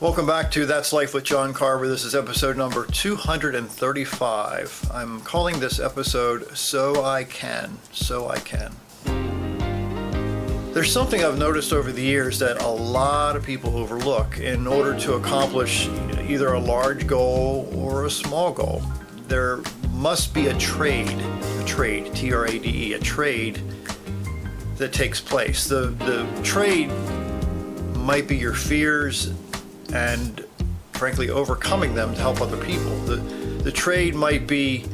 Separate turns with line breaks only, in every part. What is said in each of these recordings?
Welcome back to That's Life with John Carver. This is episode number 235. I'm calling this episode So I Can. There's something I've noticed over the years that a lot of people overlook in order to accomplish either a large goal or a small goal. There must be a trade, T-R-A-D-E, a trade that takes place. The trade might be your fears and frankly overcoming them to help other people. The trade might be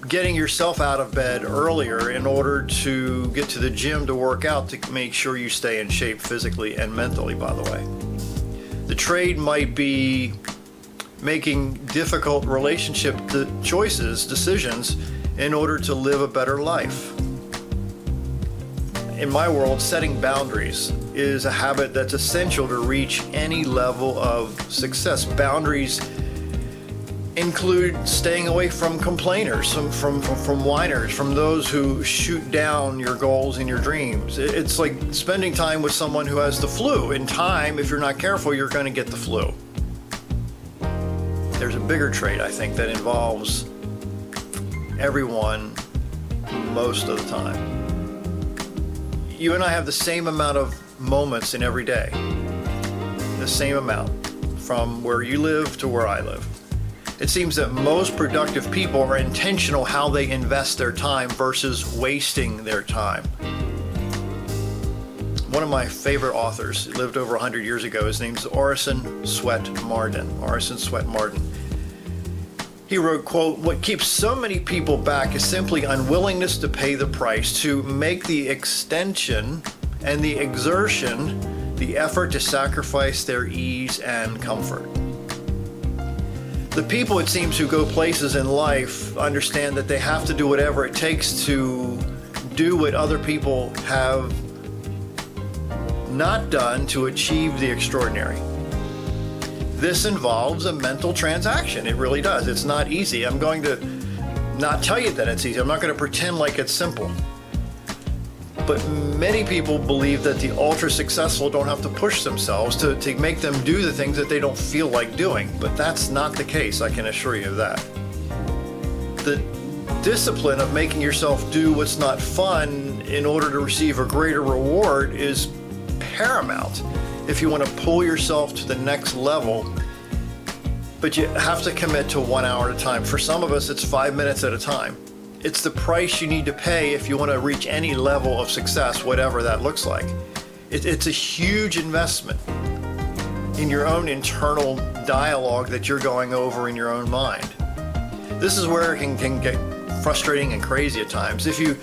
getting yourself out of bed earlier in order to get to the gym to work out to make sure you stay in shape physically and mentally, by the way. The trade might be making difficult relationship decisions in order to live a better life. In my world, setting boundaries is a habit that's essential to reach any level of success. Boundaries include staying away from complainers, from whiners, from those who shoot down your goals and your dreams. It's like spending time with someone who has the flu. In time, if you're not careful, you're going to get the flu. There's a bigger trait, I think, that involves everyone most of the time. You and I have the same amount of moments in every day, the same amount, from where you live to where I live. It seems that most productive people are intentional how they invest their time versus wasting their time. One of my favorite authors, lived over 100 years ago, his name's Orison Swett Marden. He wrote, quote, "What keeps so many people back is simply unwillingness to pay the price, to make the extension and the exertion, the effort to sacrifice their ease and comfort." The people, it seems, who go places in life understand that they have to do whatever it takes to do what other people have not done to achieve the extraordinary. This involves a mental transaction. It really does. It's not easy. I'm going to not tell you that it's easy. I'm not going to pretend like it's simple. But many people believe that the ultra successful don't have to push themselves to make them do the things that they don't feel like doing. But that's not the case, I can assure you of that. The discipline of making yourself do what's not fun in order to receive a greater reward is paramount if you want to pull yourself to the next level. But you have to commit to 1 hour at a time. For some of us, it's 5 minutes at a time. It's the price you need to pay if you want to reach any level of success, whatever that looks like. It's a huge investment in your own internal dialogue that you're going over in your own mind. This is where it can get frustrating and crazy at times. If you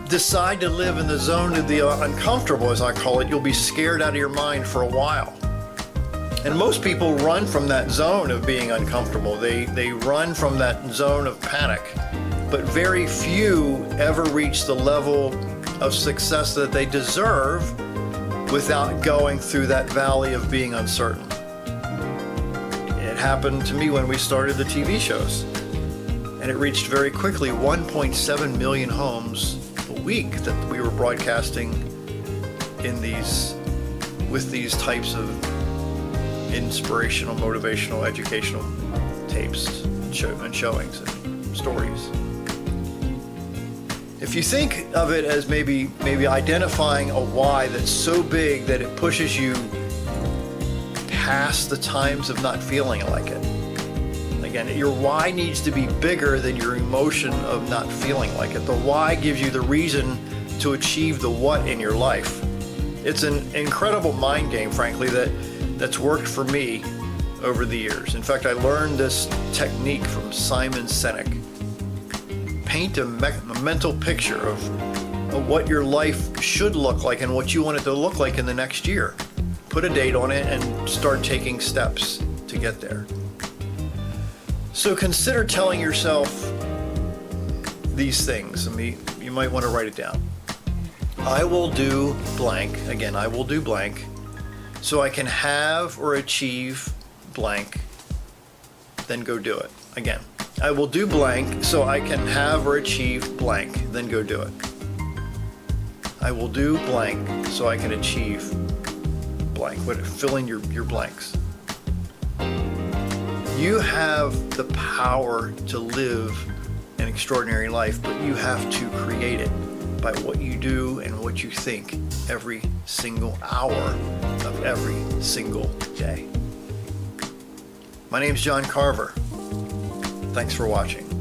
decide to live in the zone of the uncomfortable, as I call it, you'll be scared out of your mind for a while. And most people run from that zone of being uncomfortable. They run from that zone of panic. But very few ever reach the level of success that they deserve without going through that valley of being uncertain. It happened to me when we started the TV shows. And it reached very quickly 1.7 million homes a week that we were broadcasting with these types of inspirational, motivational, educational tapes and showings and stories. If you think of it as maybe identifying a why that's so big that it pushes you past the times of not feeling like it. Again, your why needs to be bigger than your emotion of not feeling like it. The why gives you the reason to achieve the what in your life. It's an incredible mind game, frankly, that's worked for me over the years. In fact, I learned this technique from Simon Sinek. Paint a mental picture of what your life should look like and what you want it to look like in the next year. Put a date on it and start taking steps to get there. So consider telling yourself these things. You might want to write it down. I will do blank. Again, I will do blank so I can have or achieve blank, then go do it. Again, I will do blank so I can have or achieve blank, then go do it. I will do blank so I can achieve blank. Fill in your blanks. You have the power to live an extraordinary life, but you have to create it by what you do and what you think every single hour of every single day. My name's John Carver. Thanks for watching.